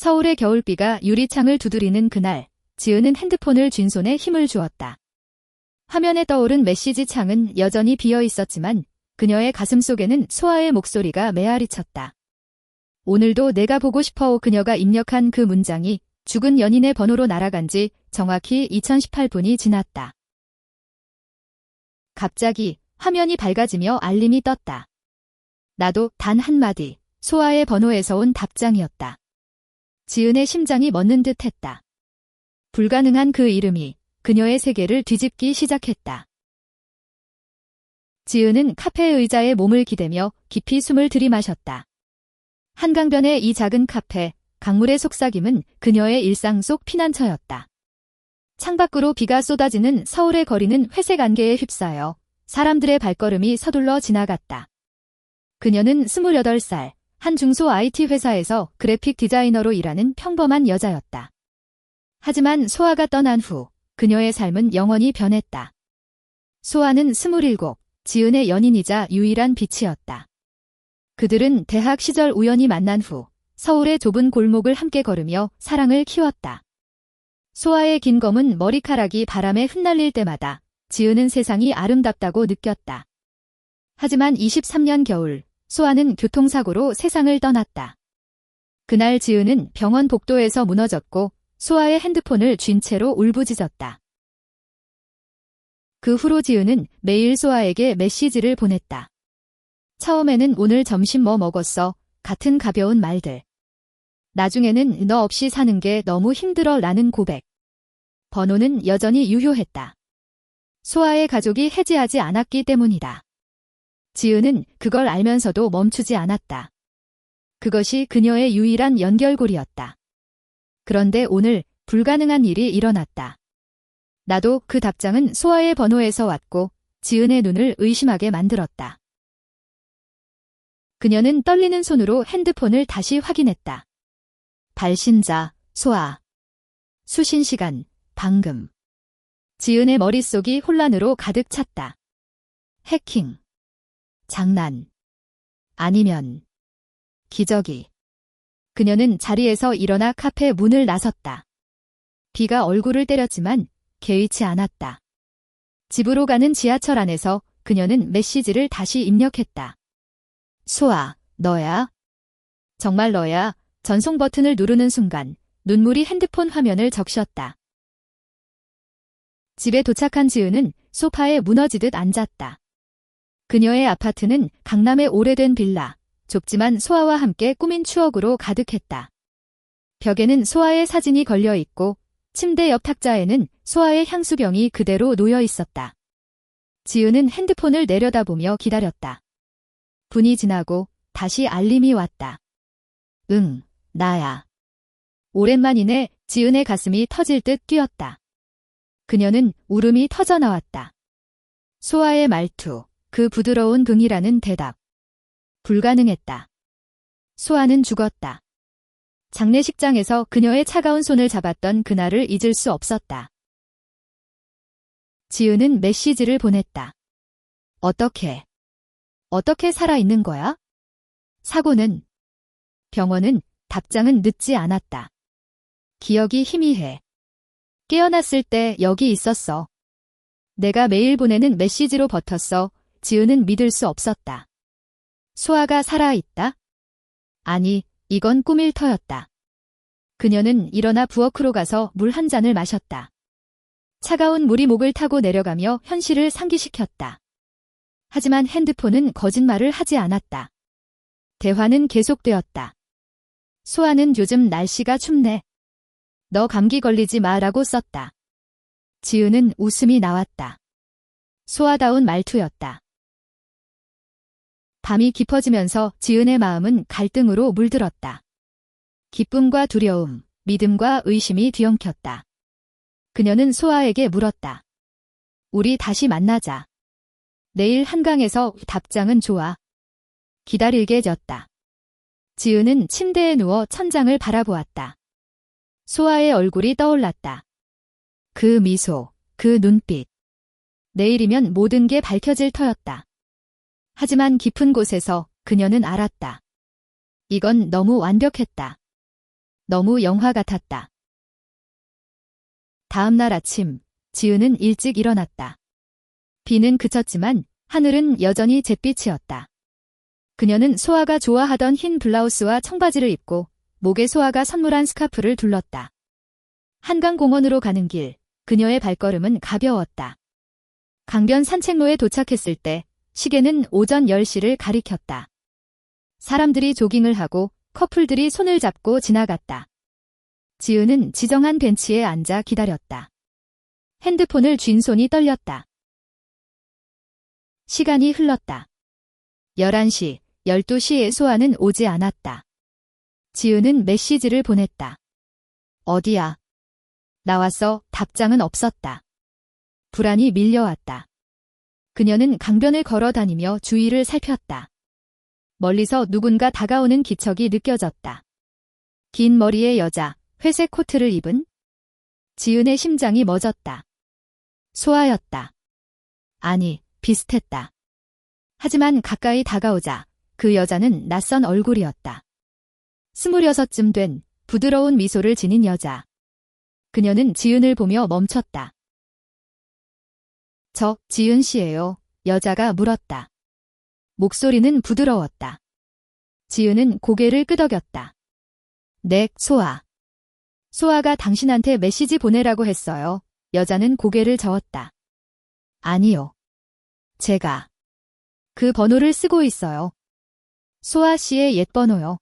서울의 겨울비가 유리창을 두드리는 그날, 지은은 핸드폰을 쥔 손에 힘을 주었다. 화면에 떠오른 메시지 창은 여전히 비어 있었지만 그녀의 가슴 속에는 소아의 목소리가 메아리쳤다. 오늘도 내가 보고 싶어. 그녀가 입력한 그 문장이 죽은 연인의 번호로 날아간 지 정확히 2018분이 지났다. 갑자기 화면이 밝아지며 알림이 떴다. 나도 단 한마디, 소아의 번호에서 온 답장이었다. 지은의 심장이 멎는 듯 했다. 불가능한 그 이름이 그녀의 세계를 뒤집기 시작했다. 지은은 카페 의자에 몸을 기대며 깊이 숨을 들이마셨다. 한강변의 이 작은 카페, 강물의 속삭임은 그녀의 일상 속 피난처였다. 창밖으로 비가 쏟아지는 서울의 거리는 회색 안개에 휩싸여 사람들의 발걸음이 서둘러 지나갔다. 그녀는 28살, 한 중소 IT 회사에서 그래픽 디자이너로 일하는 평범한 여자였다. 하지만 소아가 떠난 후 그녀의 삶은 영원히 변했다. 소아는 27, 지은의 연인이자 유일한 빛이었다. 그들은 대학 시절 우연히 만난 후 서울의 좁은 골목을 함께 걸으며 사랑을 키웠다. 소아의 긴 검은 머리카락이 바람에 흩날릴 때마다 지은은 세상이 아름답다고 느꼈다. 하지만 23년 겨울, 소아는 교통사고로 세상을 떠났다. 그날 지은은 병원 복도에서 무너졌고 소아의 핸드폰을 쥔 채로 울부짖었다. 그 후로 지은은 매일 소아에게 메시지를 보냈다. 처음에는 오늘 점심 뭐 먹었어? 같은 가벼운 말들. 나중에는 너 없이 사는 게 너무 힘들어 라는 고백. 번호는 여전히 유효했다. 소아의 가족이 해지하지 않았기 때문이다. 지은은 그걸 알면서도 멈추지 않았다. 그것이 그녀의 유일한 연결고리였다. 그런데 오늘 불가능한 일이 일어났다. 나도 그 답장은 소아의 번호에서 왔고 지은의 눈을 의심하게 만들었다. 그녀는 떨리는 손으로 핸드폰을 다시 확인했다. 발신자, 소아. 수신 시간, 방금. 지은의 머릿속이 혼란으로 가득 찼다. 해킹. 장난. 아니면 기적이. 그녀는 자리에서 일어나 카페 문을 나섰다. 비가 얼굴을 때렸지만 개의치 않았다. 집으로 가는 지하철 안에서 그녀는 메시지를 다시 입력했다. 소아, 너야? 정말 너야? 전송 버튼을 누르는 순간 눈물이 핸드폰 화면을 적셨다. 집에 도착한 지은은 소파에 무너지듯 앉았다. 그녀의 아파트는 강남의 오래된 빌라, 좁지만 소아와 함께 꾸민 추억으로 가득했다. 벽에는 소아의 사진이 걸려 있고 침대 옆 탁자에는 소아의 향수병이 그대로 놓여 있었다. 지은은 핸드폰을 내려다보며 기다렸다. 분이 지나고 다시 알림이 왔다. 응, 나야. 오랜만이네. 지은의 가슴이 터질 듯 뛰었다. 그녀는 울음이 터져나왔다. 소아의 말투, 그 부드러운 응이라는 대답. 불가능했다. 소아는 죽었다. 장례식장에서 그녀의 차가운 손을 잡았던 그날을 잊을 수 없었다. 지은은 메시지를 보냈다. 어떻게 살아있는 거야? 사고는? 병원은? 답장은 늦지 않았다. 기억이 희미해. 깨어났을 때 여기 있었어. 내가 매일 보내는 메시지로 버텼어. 지은은 믿을 수 없었다. 소아가 살아있다? 아니, 이건 꿈일 터였다. 그녀는 일어나 부엌으로 가서 물 한 잔을 마셨다. 차가운 물이 목을 타고 내려가며 현실을 상기시켰다. 하지만 핸드폰은 거짓말을 하지 않았다. 대화는 계속되었다. 소아는 요즘 날씨가 춥네. 너 감기 걸리지 마라고 썼다. 지은은 웃음이 나왔다. 소아다운 말투였다. 밤이 깊어지면서 지은의 마음은 갈등으로 물들었다. 기쁨과 두려움, 믿음과 의심이 뒤엉켰다. 그녀는 소아에게 물었다. 우리 다시 만나자. 내일 한강에서. 답장은 좋아. 기다리게 졌다. 지은은 침대에 누워 천장을 바라보았다. 소아의 얼굴이 떠올랐다. 그 미소, 그 눈빛. 내일이면 모든 게 밝혀질 터였다. 하지만 깊은 곳에서 그녀는 알았다. 이건 너무 완벽했다. 너무 영화 같았다. 다음 날 아침, 지은은 일찍 일어났다. 비는 그쳤지만 하늘은 여전히 잿빛이었다. 그녀는 소아가 좋아하던 흰 블라우스와 청바지를 입고 목에 소아가 선물한 스카프를 둘렀다. 한강공원으로 가는 길, 그녀의 발걸음은 가벼웠다. 강변 산책로에 도착했을 때 시계는 오전 10시를 가리켰다. 사람들이 조깅을 하고 커플들이 손을 잡고 지나갔다. 지은은 지정한 벤치에 앉아 기다렸다. 핸드폰을 쥔 손이 떨렸다. 시간이 흘렀다. 11시, 12시에 소아는 오지 않았다. 지은은 메시지를 보냈다. 어디야? 나왔어. 답장은 없었다. 불안이 밀려왔다. 그녀는 강변을 걸어 다니며 주위를 살폈다. 멀리서 누군가 다가오는 기척이 느껴졌다. 긴 머리의 여자, 회색 코트를 입은? 지은의 심장이 멎었다. 소아였다. 아니, 비슷했다. 하지만 가까이 다가오자 그 여자는 낯선 얼굴이었다. 26쯤 된 부드러운 미소를 지닌 여자. 그녀는 지은을 보며 멈췄다. 저 지은 씨예요. 여자가 물었다. 목소리는 부드러웠다. 지은은 고개를 끄덕였다. 네, 소아. 소아가 당신한테 메시지 보내라고 했어요. 여자는 고개를 저었다. 아니요. 제가 그 번호를 쓰고 있어요. 소아 씨의 옛 번호요.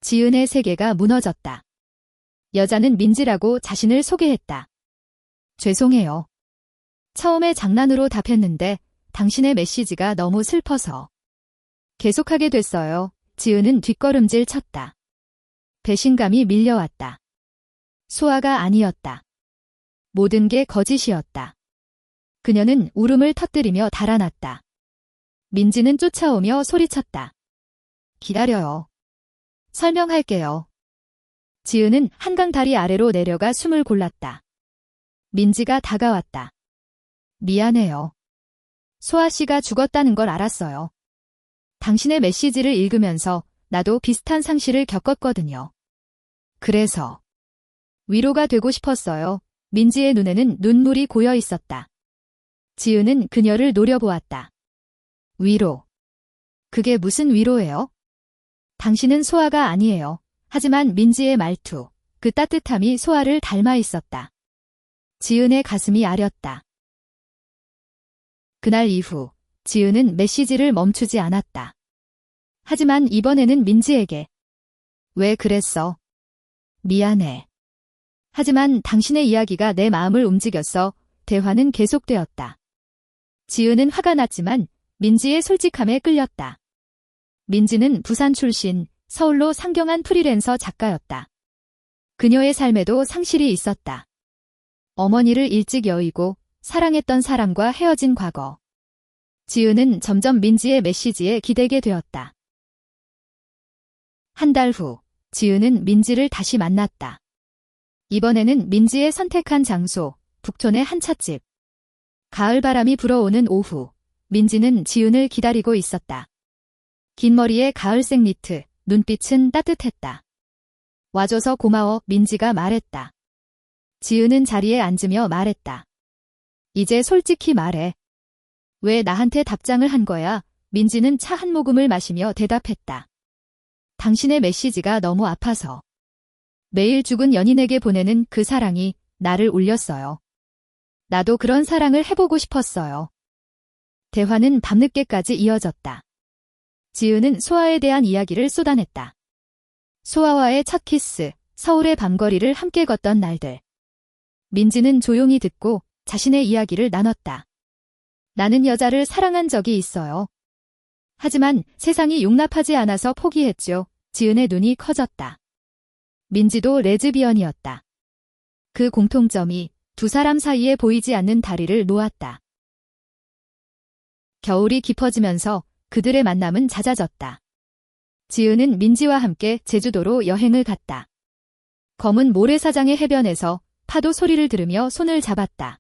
지은의 세계가 무너졌다. 여자는 민지라고 자신을 소개했다. 죄송해요. 처음에 장난으로 답했는데 당신의 메시지가 너무 슬퍼서 계속하게 됐어요. 지은은 뒷걸음질 쳤다. 배신감이 밀려왔다. 소아가 아니었다. 모든 게 거짓이었다. 그녀는 울음을 터뜨리며 달아났다. 민지는 쫓아오며 소리쳤다. 기다려요. 설명할게요. 지은은 한강 다리 아래로 내려가 숨을 골랐다. 민지가 다가왔다. 미안해요. 소아 씨가 죽었다는 걸 알았어요. 당신의 메시지를 읽으면서 나도 비슷한 상실을 겪었거든요. 그래서 위로가 되고 싶었어요. 민지의 눈에는 눈물이 고여 있었다. 지은은 그녀를 노려보았다. 위로. 그게 무슨 위로예요? 당신은 소아가 아니에요. 하지만 민지의 말투, 그 따뜻함이 소아를 닮아 있었다. 지은의 가슴이 아렸다. 그날 이후 지은은 메시지를 멈추지 않았다. 하지만 이번에는 민지에게. 왜 그랬어? 미안해. 하지만 당신의 이야기가 내 마음을 움직였어. 대화는 계속되었다. 지은은 화가 났지만 민지의 솔직함에 끌렸다. 민지는 부산 출신, 서울로 상경한 프리랜서 작가였다. 그녀의 삶에도 상실이 있었다. 어머니를 일찍 여의고 사랑했던 사람과 헤어진 과거. 지은은 점점 민지의 메시지에 기대게 되었다. 한 달 후, 지은은 민지를 다시 만났다. 이번에는 민지의 선택한 장소, 북촌의 한 찻집. 가을바람이 불어오는 오후, 민지는 지은을 기다리고 있었다. 긴 머리에 가을색 니트, 눈빛은 따뜻했다. 와줘서 고마워, 민지가 말했다. 지은은 자리에 앉으며 말했다. 이제 솔직히 말해. 왜 나한테 답장을 한 거야? 민지는 차 한 모금을 마시며 대답했다. 당신의 메시지가 너무 아파서. 매일 죽은 연인에게 보내는 그 사랑이 나를 울렸어요. 나도 그런 사랑을 해보고 싶었어요. 대화는 밤늦게까지 이어졌다. 지은은 소아에 대한 이야기를 쏟아냈다. 소아와의 첫 키스, 서울의 밤거리를 함께 걷던 날들. 민지는 조용히 듣고 자신의 이야기를 나눴다. 나는 여자를 사랑한 적이 있어요. 하지만 세상이 용납하지 않아서 포기했죠. 지은의 눈이 커졌다. 민지도 레즈비언이었다. 그 공통점이 두 사람 사이에 보이지 않는 다리를 놓았다. 겨울이 깊어지면서 그들의 만남은 잦아졌다. 지은은 민지와 함께 제주도로 여행을 갔다. 검은 모래사장의 해변에서 파도 소리를 들으며 손을 잡았다.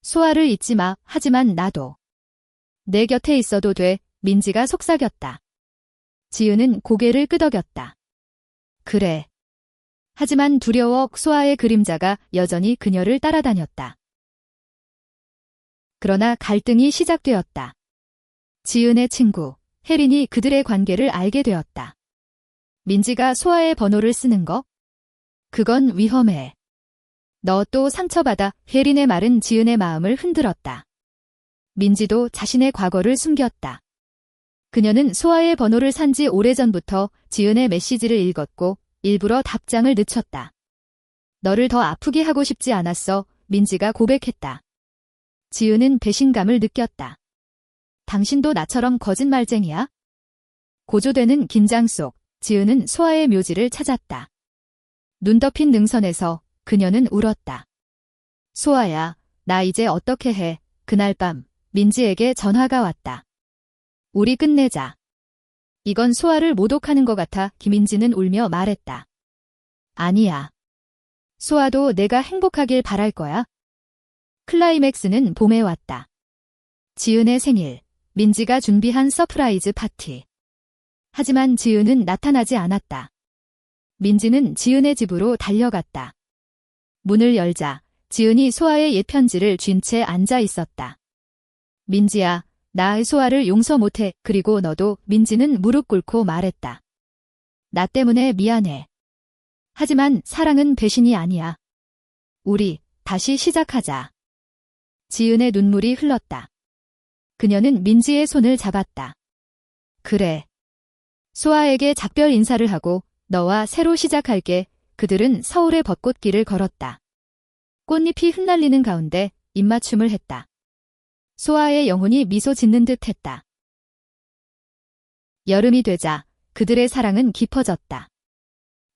소아를 잊지 마. 하지만 나도. 내 곁에 있어도 돼. 민지가 속삭였다. 지은은 고개를 끄덕였다. 그래. 하지만 두려워 소아의 그림자가 여전히 그녀를 따라다녔다. 그러나 갈등이 시작되었다. 지은의 친구, 혜린이 그들의 관계를 알게 되었다. 민지가 소아의 번호를 쓰는 거? 그건 위험해. 너 또 상처받아. 혜린의 말은 지은의 마음을 흔들었다. 민지도 자신의 과거를 숨겼다. 그녀는 소아의 번호를 산 지 오래전부터 지은의 메시지를 읽었고 일부러 답장을 늦췄다. 너를 더 아프게 하고 싶지 않았어. 민지가 고백했다. 지은은 배신감을 느꼈다. 당신도 나처럼 거짓말쟁이야? 고조되는 긴장 속 지은은 소아의 묘지를 찾았다. 눈 덮인 능선에서 그녀는 울었다. 소아야, 나 이제 어떻게 해? 그날 밤 민지에게 전화가 왔다. 우리 끝내자. 이건 소아를 모독하는 것 같아. 김민지는 울며 말했다. 아니야. 소아도 내가 행복하길 바랄 거야. 클라이맥스는 봄에 왔다. 지은의 생일, 민지가 준비한 서프라이즈 파티. 하지만 지은은 나타나지 않았다. 민지는 지은의 집으로 달려갔다. 문을 열자 지은이 소아의 옛 편지를 쥔 채 앉아 있었다. 민지야, 나 소아를 용서 못해. 그리고 너도. 민지는 무릎 꿇고 말했다. 나 때문에 미안해. 하지만 사랑은 배신이 아니야. 우리 다시 시작하자. 지은의 눈물이 흘렀다. 그녀는 민지의 손을 잡았다. 그래. 소아에게 작별 인사를 하고 너와 새로 시작할게. 그들은 서울의 벚꽃길을 걸었다. 꽃잎이 흩날리는 가운데 입맞춤을 했다. 소아의 영혼이 미소 짓는 듯 했다. 여름이 되자 그들의 사랑은 깊어졌다.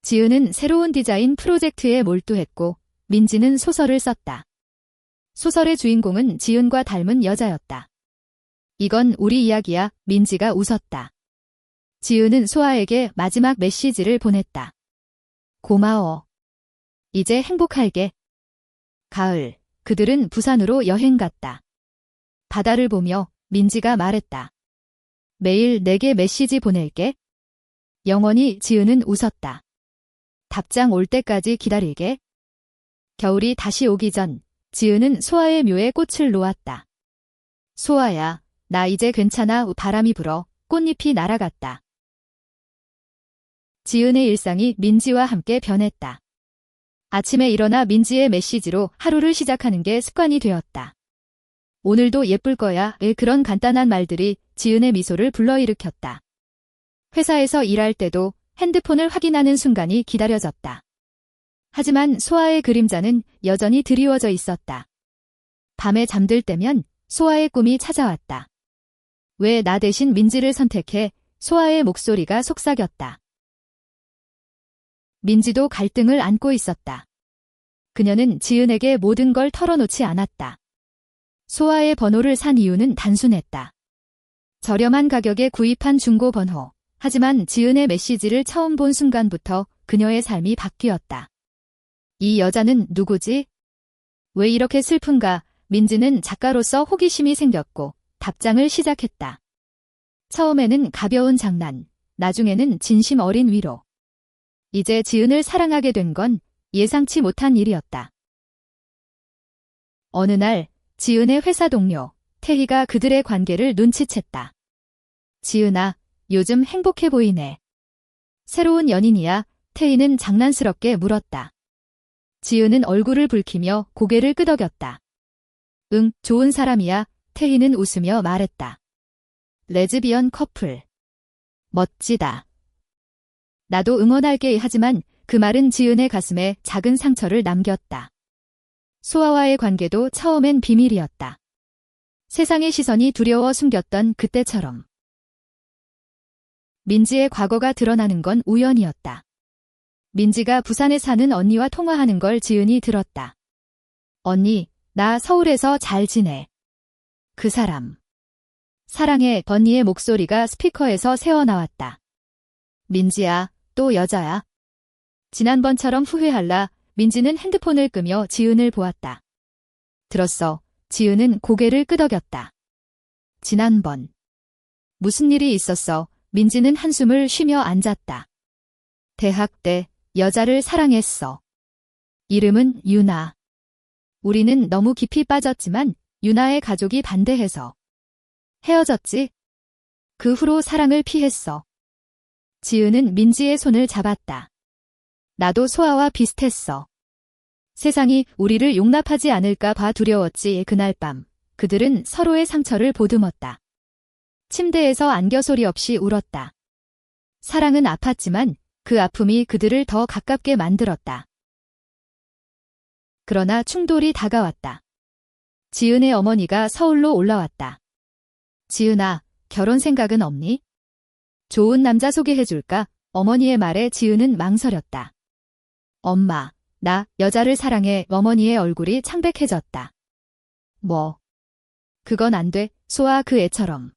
지은은 새로운 디자인 프로젝트에 몰두했고 민지는 소설을 썼다. 소설의 주인공은 지은과 닮은 여자였다. 이건 우리 이야기야. 민지가 웃었다. 지은은 소아에게 마지막 메시지를 보냈다. 고마워. 이제 행복할게. 가을, 그들은 부산으로 여행 갔다. 바다를 보며 민지가 말했다. 매일 내게 메시지 보낼게. 영원히. 지은은 웃었다. 답장 올 때까지 기다릴게. 겨울이 다시 오기 전 지은은 소아의 묘에 꽃을 놓았다. 소아야, 나 이제 괜찮아. 바람이 불어 꽃잎이 날아갔다. 지은의 일상이 민지와 함께 변했다. 아침에 일어나 민지의 메시지로 하루를 시작하는 게 습관이 되었다. 오늘도 예쁠 거야. 그런 간단한 말들이 지은의 미소를 불러일으켰다. 회사에서 일할 때도 핸드폰을 확인하는 순간이 기다려졌다. 하지만 소아의 그림자는 여전히 드리워져 있었다. 밤에 잠들 때면 소아의 꿈이 찾아왔다. 왜 나 대신 민지를 선택해? 소아의 목소리가 속삭였다. 민지도 갈등을 안고 있었다. 그녀는 지은에게 모든 걸 털어놓지 않았다. 소아의 번호를 산 이유는 단순했다. 저렴한 가격에 구입한 중고 번호. 하지만 지은의 메시지를 처음 본 순간부터 그녀의 삶이 바뀌었다. 이 여자는 누구지? 왜 이렇게 슬픈가? 민지는 작가로서 호기심이 생겼고 답장을 시작했다. 처음에는 가벼운 장난, 나중에는 진심 어린 위로. 이제 지은을 사랑하게 된 건 예상치 못한 일이었다. 어느 날 지은의 회사 동료 태희가 그들의 관계를 눈치챘다. 지은아, 요즘 행복해 보이네. 새로운 연인이야? 태희는 장난스럽게 물었다. 지은은 얼굴을 붉히며 고개를 끄덕였다. 응, 좋은 사람이야. 태희는 웃으며 말했다. 레즈비언 커플. 멋지다. 나도 응원할게. 하지만 그 말은 지은의 가슴에 작은 상처를 남겼다. 소아와의 관계도 처음엔 비밀이었다. 세상의 시선이 두려워 숨겼던 그때처럼. 민지의 과거가 드러나는 건 우연이었다. 민지가 부산에 사는 언니와 통화하는 걸 지은이 들었다. 언니, 나 서울에서 잘 지내. 그 사람. 사랑해. 언니의 목소리가 스피커에서 새어나왔다. 민지야, 또 여자야. 지난번처럼 후회할라. 민지는 핸드폰을 끄며 지은을 보았다. 들었어. 지은은 고개를 끄덕였다. 지난번. 무슨 일이 있었어? 민지는 한숨을 쉬며 앉았다. 대학 때 여자를 사랑했어. 이름은 유나. 우리는 너무 깊이 빠졌지만 유나의 가족이 반대해서 헤어졌지. 그 후로 사랑을 피했어. 지은은 민지의 손을 잡았다. 나도 소아와 비슷했어. 세상이 우리를 용납하지 않을까 봐 두려웠지. 그날 밤 그들은 서로의 상처를 보듬었다. 침대에서 안겨 소리 없이 울었다. 사랑은 아팠지만 그 아픔이 그들을 더 가깝게 만들었다. 그러나 충돌이 다가왔다. 지은의 어머니가 서울로 올라왔다. 지은아, 결혼 생각은 없니? 좋은 남자 소개해줄까? 어머니의 말에 지은은 망설였다. 엄마, 나 여자를 사랑해. 어머니의 얼굴이 창백해졌다. 뭐? 그건 안 돼. 소아 그 애처럼.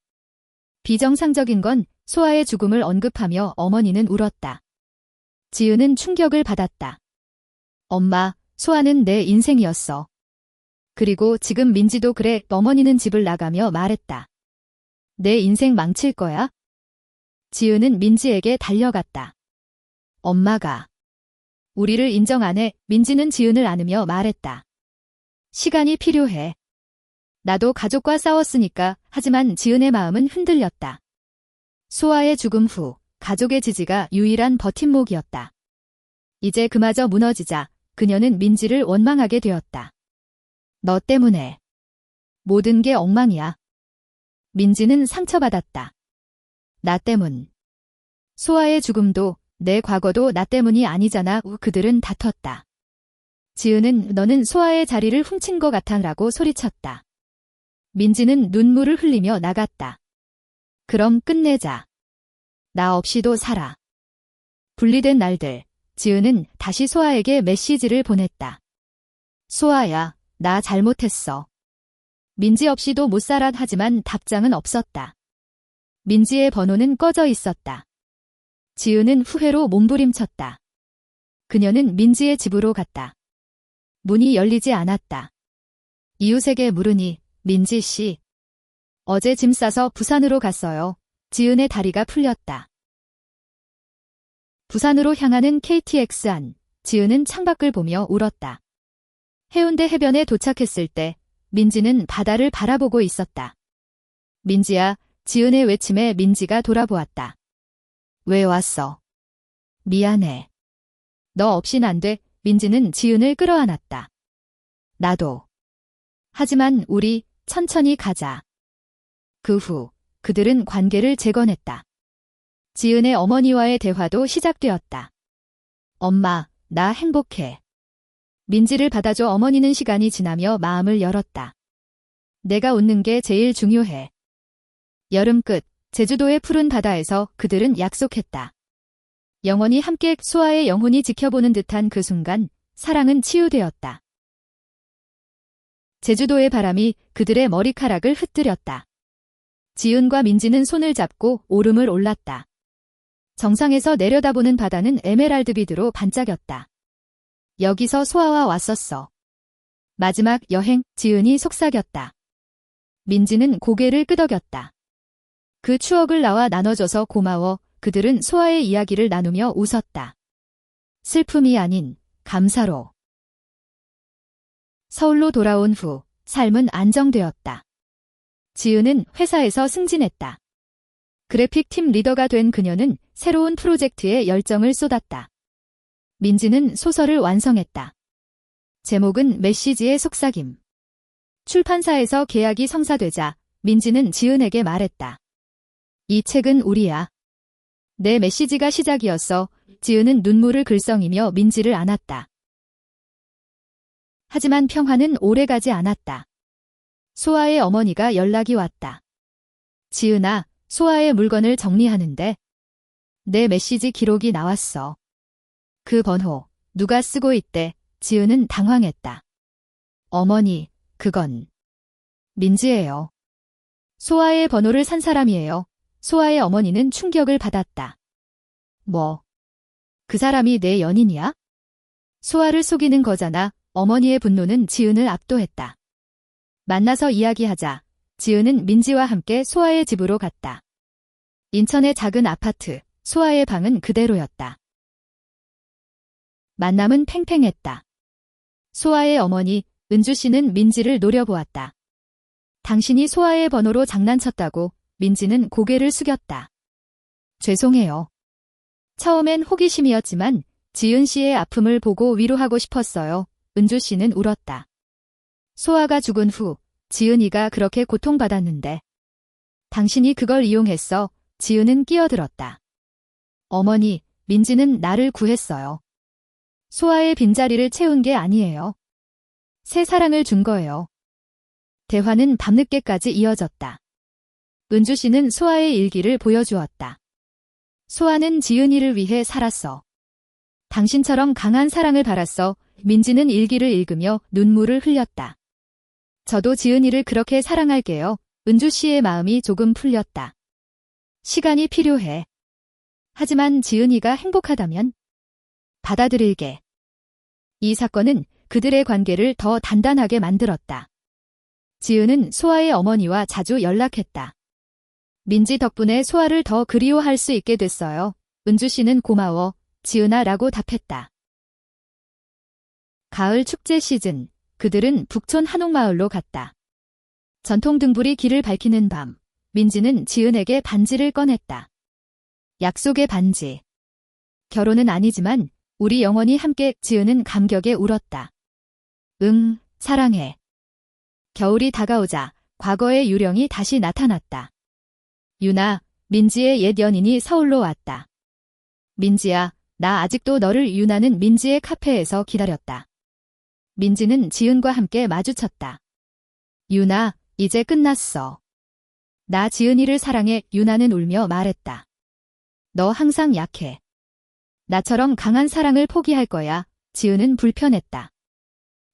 비정상적인 건 소아의 죽음을 언급하며 어머니는 울었다. 지은은 충격을 받았다. 엄마, 소아는 내 인생이었어. 그리고 지금 민지도 그래. 어머니는 집을 나가며 말했다. 내 인생 망칠 거야? 지은은 민지에게 달려갔다. 엄마가 우리를 인정 안 해. 민지는 지은을 안으며 말했다. 시간이 필요해. 나도 가족과 싸웠으니까. 하지만 지은의 마음은 흔들렸다. 소아의 죽음 후 가족의 지지가 유일한 버팀목이었다. 이제 그마저 무너지자 그녀는 민지를 원망하게 되었다. 너 때문에 모든 게 엉망이야. 민지는 상처받았다. 나 때문. 소아의 죽음도 내 과거도 나 때문이 아니잖아. 그들은 다퉜다. 지은은 너는 소아의 자리를 훔친 것 같아 라고 소리쳤다. 민지는 눈물을 흘리며 나갔다. 그럼 끝내자. 나 없이도 살아. 분리된 날들, 지은은 다시 소아에게 메시지를 보냈다. 소아야, 나 잘못했어. 민지 없이도 못 살아. 하지만 답장은 없었다. 민지의 번호는 꺼져 있었다. 지은은 후회로 몸부림쳤다. 그녀는 민지의 집으로 갔다. 문이 열리지 않았다. 이웃에게 물으니 민지 씨. 어제 짐 싸서 부산으로 갔어요. 지은의 다리가 풀렸다. 부산으로 향하는 KTX 안, 지은은 창밖을 보며 울었다. 해운대 해변에 도착했을 때 민지는 바다를 바라보고 있었다. 민지야, 지은의 외침에 민지가 돌아보았다. 왜 왔어? 미안해. 너 없인 안 돼. 민지는 지은을 끌어안았다. 나도. 하지만 우리 천천히 가자. 그 후 그들은 관계를 재건했다. 지은의 어머니와의 대화도 시작되었다. 엄마, 나 행복해. 민지를 받아줘. 어머니는 시간이 지나며 마음을 열었다. 내가 웃는 게 제일 중요해. 여름 끝, 제주도의 푸른 바다에서 그들은 약속했다. 영원히 함께. 소아의 영혼이 지켜보는 듯한 그 순간 사랑은 치유되었다. 제주도의 바람이 그들의 머리카락을 흩뜨렸다. 지은과 민지는 손을 잡고 오름을 올랐다. 정상에서 내려다보는 바다는 에메랄드빛으로 반짝였다. 여기서 소아와 왔었어. 마지막 여행. 지은이 속삭였다. 민지는 고개를 끄덕였다. 그 추억을 나와 나눠줘서 고마워. 그들은 소아의 이야기를 나누며 웃었다. 슬픔이 아닌 감사로. 서울로 돌아온 후 삶은 안정되었다. 지은은 회사에서 승진했다. 그래픽팀 리더가 된 그녀는 새로운 프로젝트에 열정을 쏟았다. 민지는 소설을 완성했다. 제목은 메시지의 속삭임. 출판사에서 계약이 성사되자 민지는 지은에게 말했다. 이 책은 우리야. 내 메시지가 시작이었어. 지은은 눈물을 글썽이며 민지를 안았다. 하지만 평화는 오래가지 않았다. 소아의 어머니가 연락이 왔다. 지은아, 소아의 물건을 정리하는데 내 메시지 기록이 나왔어. 그 번호 누가 쓰고 있대. 지은은 당황했다. 어머니, 그건 민지예요. 소아의 번호를 산 사람이에요. 소아의 어머니는 충격을 받았다. 뭐? 그 사람이 내 연인이야? 소아를 속이는 거잖아. 어머니의 분노는 지은을 압도했다. 만나서 이야기하자. 지은은 민지와 함께 소아의 집으로 갔다. 인천의 작은 아파트, 소아의 방은 그대로였다. 만남은 팽팽했다. 소아의 어머니 은주 씨는 민지를 노려보았다. 당신이 소아의 번호로 장난쳤다고. 민지는 고개를 숙였다. 죄송해요. 처음엔 호기심이었지만 지은 씨의 아픔을 보고 위로하고 싶었어요. 은주 씨는 울었다. 소아가 죽은 후 지은이가 그렇게 고통받았는데 당신이 그걸 이용했어. 지은은 끼어들었다. 어머니, 민지는 나를 구했어요. 소아의 빈자리를 채운 게 아니에요. 새 사랑을 준 거예요. 대화는 밤늦게까지 이어졌다. 은주 씨는 소아의 일기를 보여주었다. 소아는 지은이를 위해 살았어. 당신처럼 강한 사랑을 바랐어. 민지는 일기를 읽으며 눈물을 흘렸다. 저도 지은이를 그렇게 사랑할게요. 은주 씨의 마음이 조금 풀렸다. 시간이 필요해. 하지만 지은이가 행복하다면 받아들일게. 이 사건은 그들의 관계를 더 단단하게 만들었다. 지은은 소아의 어머니와 자주 연락했다. 민지 덕분에 소아를 더 그리워할 수 있게 됐어요. 은주 씨는 고마워, 지은아 라고 답했다. 가을 축제 시즌, 그들은 북촌 한옥마을로 갔다. 전통 등불이 길을 밝히는 밤, 민지는 지은에게 반지를 꺼냈다. 약속의 반지. 결혼은 아니지만 우리 영원히 함께. 지은은 감격에 울었다. 응, 사랑해. 겨울이 다가오자 과거의 유령이 다시 나타났다. 유나, 민지의 옛 연인이 서울로 왔다. 민지야, 나 아직도 너를. 유나는 민지의 카페에서 기다렸다. 민지는 지은과 함께 마주쳤다. 유나, 이제 끝났어. 나 지은이를 사랑해. 유나는 울며 말했다. 너 항상 약해. 나처럼 강한 사랑을 포기할 거야. 지은은 불편했다.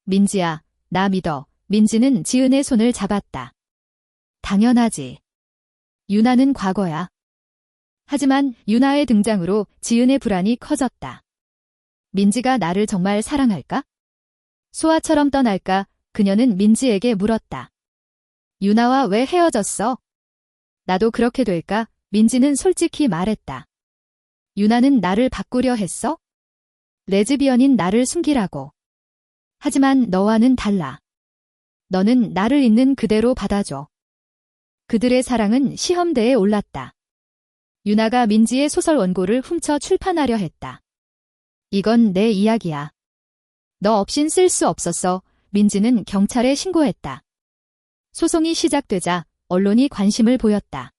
민지야, 나 믿어. 민지는 지은의 손을 잡았다. 당연하지. 유나는 과거야. 하지만 유나의 등장으로 지은의 불안이 커졌다. 민지가 나를 정말 사랑할까? 소아처럼 떠날까? 그녀는 민지에게 물었다. 유나와 왜 헤어졌어? 나도 그렇게 될까? 민지는 솔직히 말했다. 유나는 나를 바꾸려 했어? 레즈비언인 나를 숨기라고. 하지만 너와는 달라. 너는 나를 있는 그대로 받아줘. 그들의 사랑은 시험대에 올랐다. 유나가 민지의 소설 원고를 훔쳐 출판하려 했다. 이건 내 이야기야. 너 없인 쓸 수 없었어. 민지는 경찰에 신고했다. 소송이 시작되자 언론이 관심을 보였다.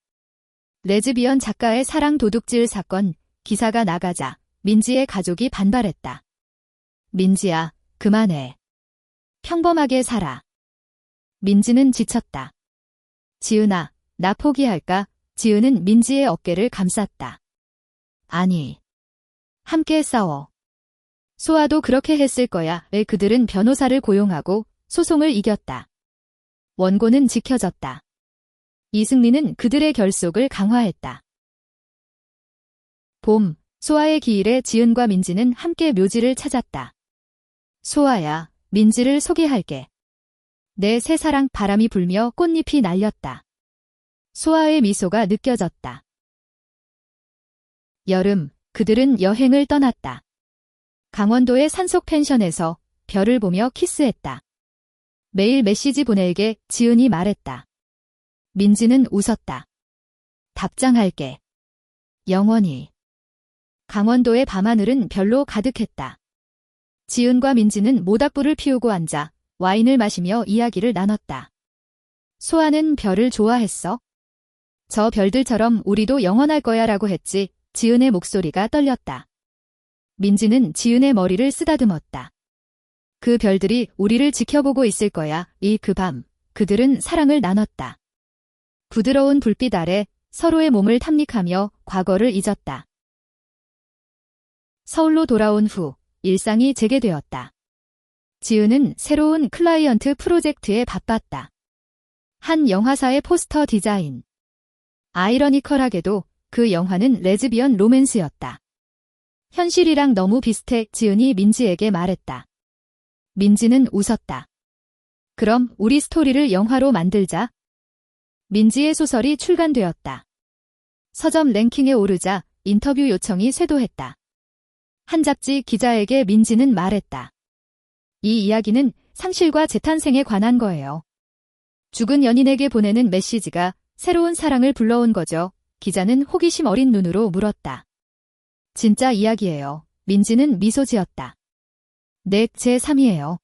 레즈비언 작가의 사랑 도둑질 사건, 기사가 나가자 민지의 가족이 반발했다. 민지야, 그만해. 평범하게 살아. 민지는 지쳤다. 지은아, 나 포기할까? 지은은 민지의 어깨를 감쌌다. 아니. 함께 싸워. 소아도 그렇게 했을 거야. 왜 그들은 변호사를 고용하고 소송을 이겼다. 원고는 지켜졌다. 이승리는 그들의 결속을 강화했다. 봄, 소아의 기일에 지은과 민지는 함께 묘지를 찾았다. 소아야, 민지를 소개할게. 내 새 사랑. 바람이 불며 꽃잎이 날렸다. 소아의 미소가 느껴졌다. 여름, 그들은 여행을 떠났다. 강원도의 산속 펜션에서 별을 보며 키스했다. 매일 메시지 보낼게. 지은이 말했다. 민지는 웃었다. 답장할게. 영원히. 강원도의 밤하늘은 별로 가득했다. 지은과 민지는 모닥불을 피우고 앉아 와인을 마시며 이야기를 나눴다. 소아는 별을 좋아했어? 저 별들처럼 우리도 영원할 거야 라고 했지. 지은의 목소리가 떨렸다. 민지는 지은의 머리를 쓰다듬었다. 그 별들이 우리를 지켜보고 있을 거야. 그 밤, 그들은 사랑을 나눴다. 부드러운 불빛 아래 서로의 몸을 탐닉하며 과거를 잊었다. 서울로 돌아온 후 일상이 재개되었다. 지은은 새로운 클라이언트 프로젝트에 바빴다. 한 영화사의 포스터 디자인. 아이러니컬하게도 그 영화는 레즈비언 로맨스였다. 현실이랑 너무 비슷해. 지은이 민지에게 말했다. 민지는 웃었다. 그럼 우리 스토리를 영화로 만들자. 민지의 소설이 출간되었다. 서점 랭킹에 오르자 인터뷰 요청이 쇄도했다. 한 잡지 기자에게 민지는 말했다. 이 이야기는 상실과 재탄생에 관한 거예요. 죽은 연인에게 보내는 메시지가 새로운 사랑을 불러온 거죠. 기자는 호기심 어린 눈으로 물었다. 진짜 이야기예요. 민지는 미소 지었다. 네, 제 3이에요.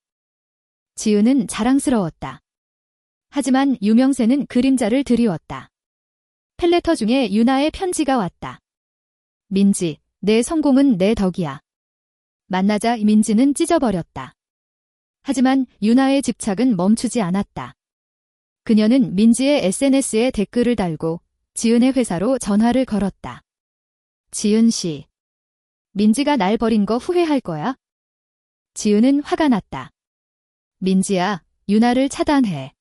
지은은 자랑스러웠다. 하지만 유명세는 그림자를 드리웠다. 펠레터 중에 유나의 편지가 왔다. 민지, 내 성공은 내 덕이야. 만나자 민지는 찢어버렸다. 하지만 유나의 집착은 멈추지 않았다. 그녀는 민지의 SNS에 댓글을 달고 지은의 회사로 전화를 걸었다. 지은 씨, 민지가 날 버린 거 후회할 거야? 지은은 화가 났다. 민지야, 유나를 차단해.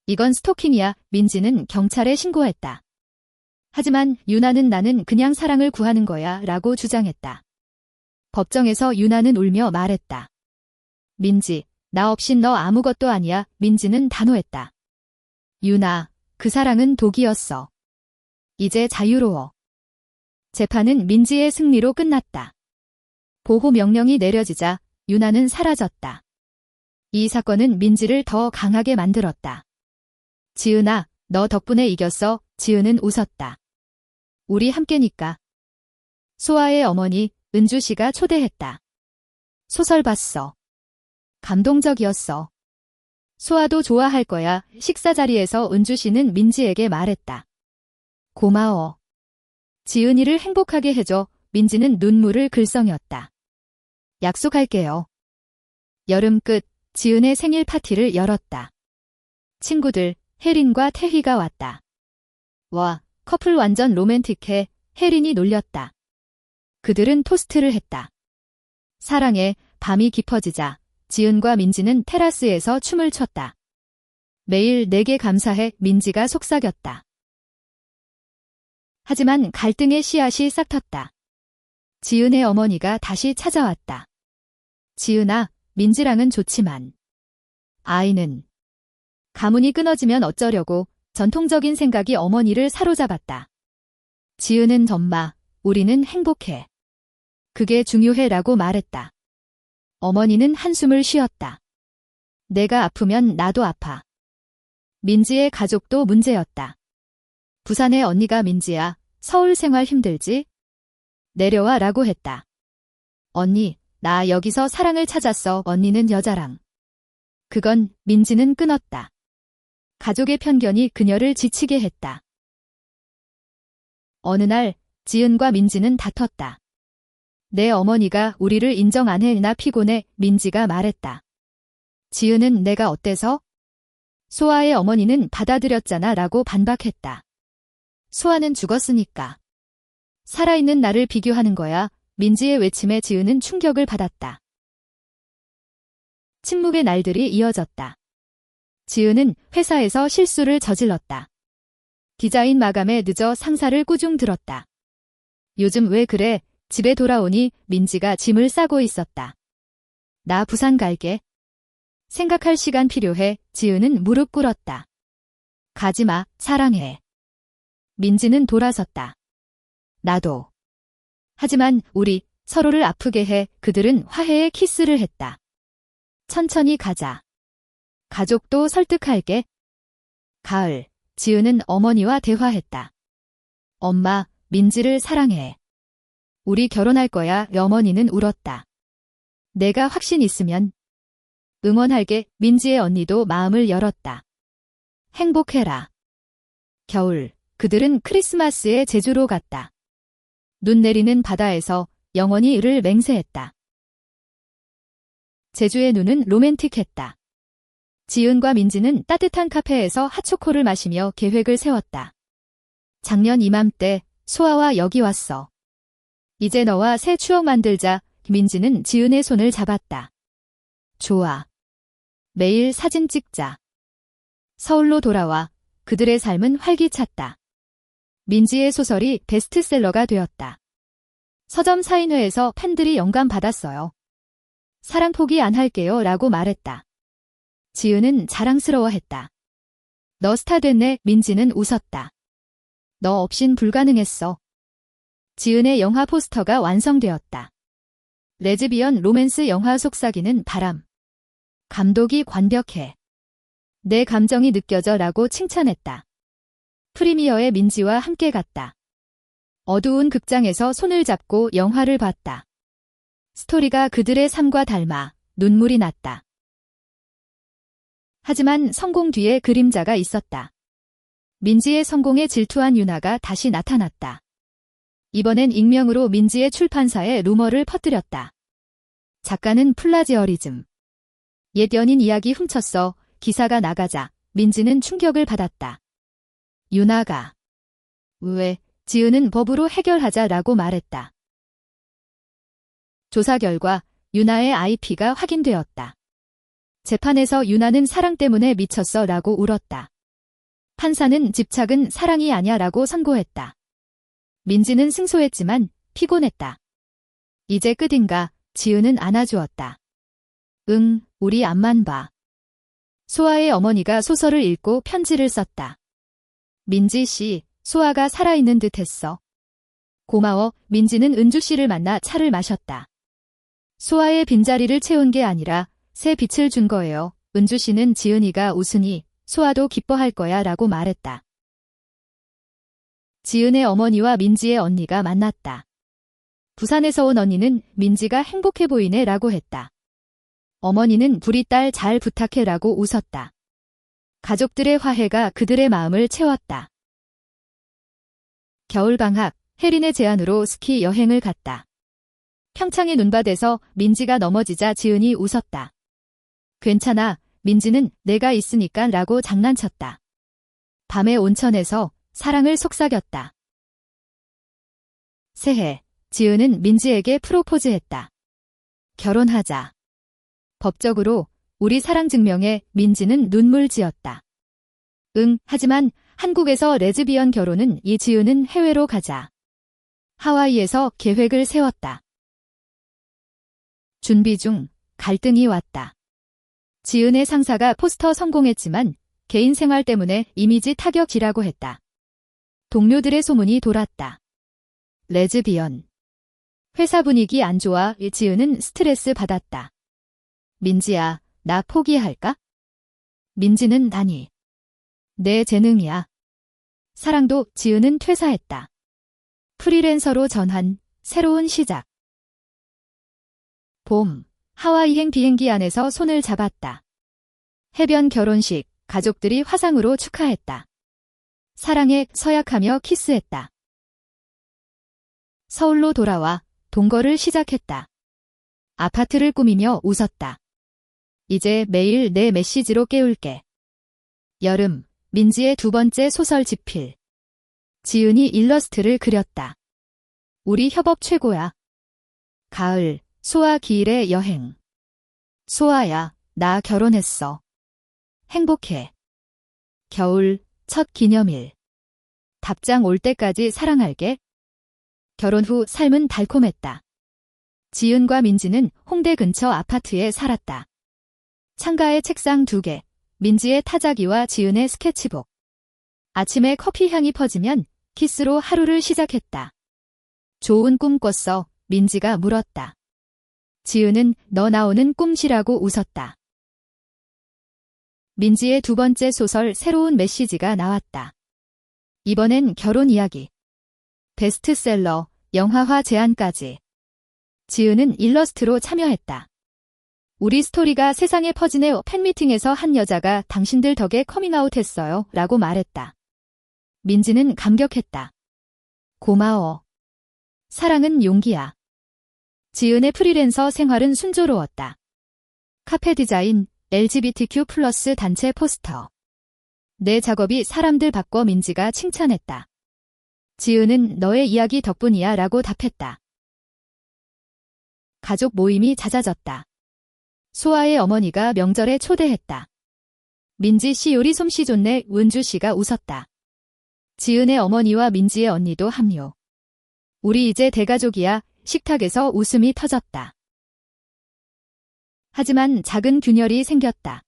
이건 스토킹이야. 민지는 경찰에 신고했다. 하지만 유나는 나는 그냥 사랑을 구하는 거야 라고 주장했다. 법정에서 유나는 울며 말했다. 민지, 나 없인 너 아무것도 아니야. 민지는 단호했다. 유나, 그 사랑은 독이었어. 이제 자유로워. 재판은 민지의 승리로 끝났다. 보호 명령이 내려지자 유나는 사라졌다. 이 사건은 민지를 더 강하게 만들었다. 지은아, 너 덕분에 이겼어. 지은은 웃었다. 우리 함께니까. 소아의 어머니 은주 씨가 초대했다. 소설 봤어. 감동적이었어. 소아도 좋아할 거야. 식사 자리에서 은주 씨는 민지에게 말했다. 고마워. 지은이를 행복하게 해줘. 민지는 눈물을 글썽였다. 약속할게요. 여름 끝, 지은의 생일 파티를 열었다. 친구들, 혜린과 태희가 왔다. 와, 커플 완전 로맨틱해. 혜린이 놀렸다. 그들은 토스트를 했다. 사랑해. 밤이 깊어지자 지은과 민지는 테라스에서 춤을 췄다. 매일 내게 감사해. 민지가 속삭였다. 하지만 갈등의 씨앗이 싹텄다. 지은의 어머니가 다시 찾아왔다. 지은아, 민지랑은 좋지만 아이는. 가문이 끊어지면 어쩌려고. 전통적인 생각이 어머니를 사로잡았다. 지은은 엄마, 우리는 행복해. 그게 중요해 라고 말했다. 어머니는 한숨을 쉬었다. 내가 아프면 나도 아파. 민지의 가족도 문제였다. 부산의 언니가 민지야, 서울 생활 힘들지? 내려와 라고 했다. 언니, 나 여기서 사랑을 찾았어. 언니는 여자랑. 그건 민지는 끊었다. 가족의 편견이 그녀를 지치게 했다. 어느 날 지은과 민지는 다퉜다. 내 어머니가 우리를 인정 안 해. 나 피곤해. 민지가 말했다. 지은은 내가 어때서? 소아의 어머니는 받아들였잖아 라고 반박했다. 소아는 죽었으니까. 살아있는 나를 비교하는 거야. 민지의 외침에 지은은 충격을 받았다. 침묵의 날들이 이어졌다. 지은은 회사에서 실수를 저질렀다. 디자인 마감에 늦어 상사를 꾸중 들었다. 요즘 왜 그래? 집에 돌아오니 민지가 짐을 싸고 있었다. 나 부산 갈게. 생각할 시간 필요해. 지은은 무릎 꿇었다. 가지마, 사랑해. 민지는 돌아섰다. 나도. 하지만 우리 서로를 아프게 해. 그들은 화해의 키스를 했다. 천천히 가자. 가족도 설득할게. 가을, 지은은 어머니와 대화했다. 엄마, 민지를 사랑해. 우리 결혼할 거야. 어머니는 울었다. 내가 확신 있으면 응원할게. 민지의 언니도 마음을 열었다. 행복해라. 겨울, 그들은 크리스마스에 제주로 갔다. 눈 내리는 바다에서 영원히 이를 맹세했다. 제주의 눈은 로맨틱했다. 지은과 민지는 따뜻한 카페에서 핫초코를 마시며 계획을 세웠다. 작년 이맘때 소아와 여기 왔어. 이제 너와 새 추억 만들자. 민지는 지은의 손을 잡았다. 좋아. 매일 사진 찍자. 서울로 돌아와. 그들의 삶은 활기찼다. 민지의 소설이 베스트셀러가 되었다. 서점 사인회에서 팬들이 영감받았어요. 사랑 포기 안 할게요 라고 말했다. 지은은 자랑스러워했다. 너 스타 됐네. 민지는 웃었다. 너 없인 불가능했어. 지은의 영화 포스터가 완성되었다. 레즈비언 로맨스 영화 속삭이는 바람. 감독이 완벽해. 내 감정이 느껴져 라고 칭찬했다. 프리미어에 민지와 함께 갔다. 어두운 극장에서 손을 잡고 영화를 봤다. 스토리가 그들의 삶과 닮아 눈물이 났다. 하지만 성공 뒤에 그림자가 있었다. 민지의 성공에 질투한 유나가 다시 나타났다. 이번엔 익명으로 민지의 출판사에 루머를 퍼뜨렸다. 작가는 플라지어리즘. 옛 연인 이야기 훔쳤어. 기사가 나가자 민지는 충격을 받았다. 유나가 왜 지은은 법으로 해결하자라고 말했다. 조사 결과 유나의 IP가 확인되었다. 재판에서 유나는 사랑 때문에 미쳤어 라고 울었다. 판사는 집착은 사랑이 아니야 라고 선고했다. 민지는 승소했지만 피곤했다. 이제 끝인가? 지은은 안아주었다. 응, 우리 앞만 봐. 소아의 어머니가 소설을 읽고 편지를 썼다. 민지 씨, 소아가 살아있는 듯 했어. 고마워. 민지는 은주 씨를 만나 차를 마셨다. 소아의 빈자리를 채운 게 아니라 새 빛을 준 거예요. 은주 씨는 지은이가 웃으니 소아도 기뻐할 거야 라고 말했다. 지은의 어머니와 민지의 언니가 만났다. 부산에서 온 언니는 민지가 행복해 보이네 라고 했다. 어머니는 우리 딸 잘 부탁해 라고 웃었다. 가족들의 화해가 그들의 마음을 채웠다. 겨울방학, 혜린의 제안으로 스키 여행을 갔다. 평창의 눈밭에서 민지가 넘어지자 지은이 웃었다. 괜찮아, 민지는 내가 있으니까 라고 장난쳤다. 밤의 온천에서 사랑을 속삭였다. 새해, 지은은 민지에게 프로포즈했다. 결혼하자. 법적으로 우리 사랑 증명에 민지는 눈물 지었다. 응, 하지만 한국에서 레즈비언 결혼은 지은은 해외로 가자. 하와이에서 계획을 세웠다. 준비 중 갈등이 왔다. 지은의 상사가 포스터 성공했지만 개인 생활 때문에 이미지 타격이라고 했다. 동료들의 소문이 돌았다. 레즈비언. 회사 분위기 안 좋아. 지은은 스트레스 받았다. 민지야, 나 포기할까? 민지는 아니. 내 재능이야. 사랑도. 지은은 퇴사했다. 프리랜서로 전환, 새로운 시작. 봄, 하와이행 비행기 안에서 손을 잡았다. 해변 결혼식, 가족들이 화상으로 축하했다. 사랑에 서약하며 키스했다. 서울로 돌아와 동거를 시작했다. 아파트를 꾸미며 웃었다. 이제 매일 내 메시지로 깨울게. 여름, 민지의 두 번째 소설 집필. 지은이 일러스트를 그렸다. 우리 협업 최고야. 가을, 소아 기일의 여행. 소아야, 나 결혼했어. 행복해. 겨울, 첫 기념일. 답장 올 때까지 사랑할게. 결혼 후 삶은 달콤했다. 지은과 민지는 홍대 근처 아파트에 살았다. 창가에 책상 2개, 민지의 타자기와 지은의 스케치북. 아침에 커피 향이 퍼지면 키스로 하루를 시작했다. 좋은 꿈 꿨어. 민지가 물었다. 지은은 너 나오는 꿈시라고 웃었다. 민지의 두 번째 소설 새로운 메시지가 나왔다. 이번엔 결혼 이야기. 베스트셀러, 영화화 제안까지. 지은은 일러스트로 참여했다. 우리 스토리가 세상에 퍼지네. 팬미팅에서 한 여자가 당신들 덕에 커밍아웃 했어요 라고 말했다. 민지는 감격했다. 고마워. 사랑은 용기야. 지은의 프리랜서 생활은 순조로웠다. 카페 디자인, LGBTQ+ 단체 포스터. 내 작업이 사람들 바꿔. 민지가 칭찬했다. 지은은 너의 이야기 덕분이야 라고 답했다. 가족 모임이 잦아졌다. 소아의 어머니가 명절에 초대했다. 민지 씨 요리 솜씨 좋네. 은주 씨가 웃었다. 지은의 어머니와 민지의 언니도 합류. 우리 이제 대가족이야. 식탁에서 웃음이 터졌다. 하지만 작은 균열이 생겼다.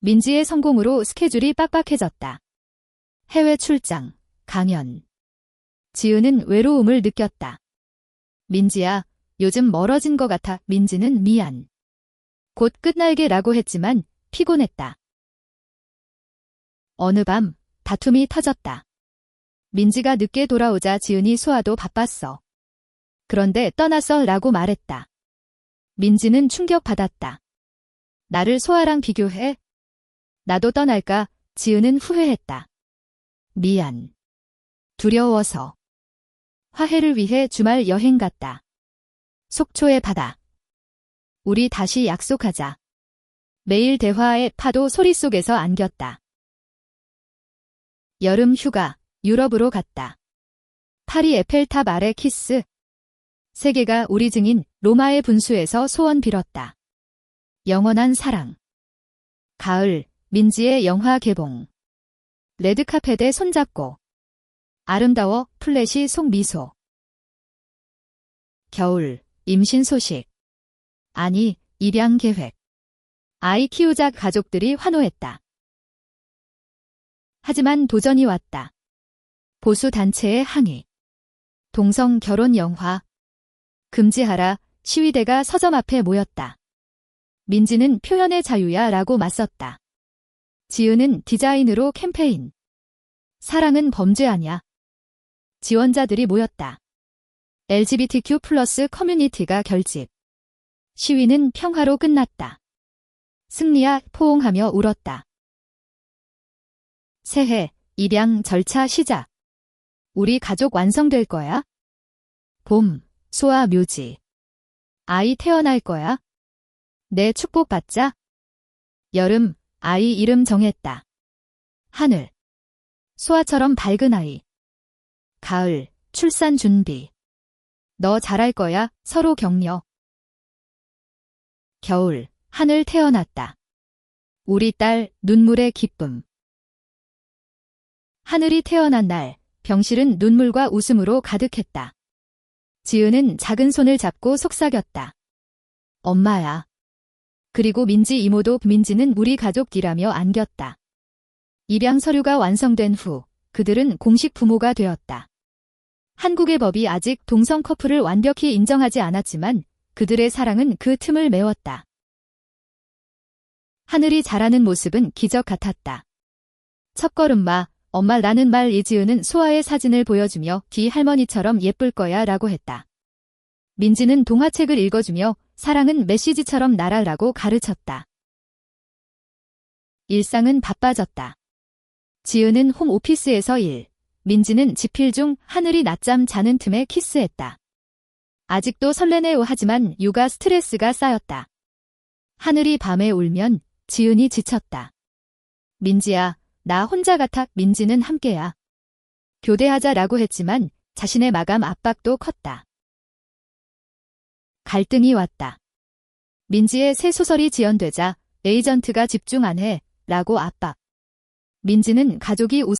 민지의 성공으로 스케줄이 빡빡해졌다. 해외 출장, 강연. 지은은 외로움을 느꼈다. 민지야, 요즘 멀어진 것 같아. 민지는 미안. 곧 끝날게라고 했지만 피곤했다. 어느 밤 다툼이 터졌다. 민지가 늦게 돌아오자 지은이 소아도 바빴어. 그런데 떠났어 라고 말했다. 민지는 충격받았다. 나를 소아랑 비교해? 나도 떠날까? 지은은 후회했다. 미안. 두려워서. 화해를 위해 주말 여행 갔다. 속초의 바다. 우리 다시 약속하자. 매일 대화의 파도 소리 속에서 안겼다. 여름 휴가, 유럽으로 갔다. 파리 에펠탑 아래 키스. 세계가 우리 증인 로마의 분수에서 소원 빌었다. 영원한 사랑. 가을, 민지의 영화 개봉. 레드카펫에 손잡고. 아름다워, 플래시 속미소. 겨울, 임신 소식. 아니, 입양 계획. 아이 키우자 가족들이 환호했다. 하지만 도전이 왔다. 보수 단체의 항의. 동성 결혼 영화. 금지하라. 시위대가 서점 앞에 모였다. 민지는 표현의 자유야 라고 맞섰다. 지은은 디자인으로 캠페인. 사랑은 범죄 아냐. 지원자들이 모였다. LGBTQ+ 커뮤니티가 결집. 시위는 평화로 끝났다. 승리야 포옹하며 울었다. 새해, 입양 절차 시작. 우리 가족 완성될 거야? 봄, 소아 묘지. 아이 태어날 거야? 내 축복 받자. 여름, 아이 이름 정했다. 하늘. 소아처럼 밝은 아이. 가을, 출산 준비. 너 잘할 거야, 서로 격려. 겨울, 하늘 태어났다. 우리 딸, 눈물의 기쁨. 하늘이 태어난 날, 병실은 눈물과 웃음으로 가득했다. 지은은 작은 손을 잡고 속삭였다. 엄마야. 그리고 민지 이모도 민지는 우리 가족이라며 안겼다. 입양 서류가 완성된 후 그들은 공식 부모가 되었다. 한국의 법이 아직 동성 커플을 완벽히 인정하지 않았지만 그들의 사랑은 그 틈을 메웠다. 하늘이 자라는 모습은 기적 같았다. 첫걸음마, 엄마 라는 말. 이지은은 소아의 사진을 보여주며 뒤 할머니처럼 예쁠 거야 라고 했다. 민지는 동화책을 읽어주며 사랑은 메시지처럼 날아라고 가르쳤다. 일상은 바빠졌다. 지은은 홈오피스에서 일, 민지는 집필 중. 하늘이 낮잠 자는 틈에 키스했다. 아직도 설레네요. 하지만 육아 스트레스가 쌓였다. 하늘이 밤에 울면 지은이 지쳤다. 민지야, 나 혼자 같아. 민지는 함께야. 교대하자라고 했지만 자신의 마감 압박도 컸다. 갈등이 왔다. 민지의 새 소설이 지연되자 에이전트가 집중 안 해 라고 압박. 민지는 가족이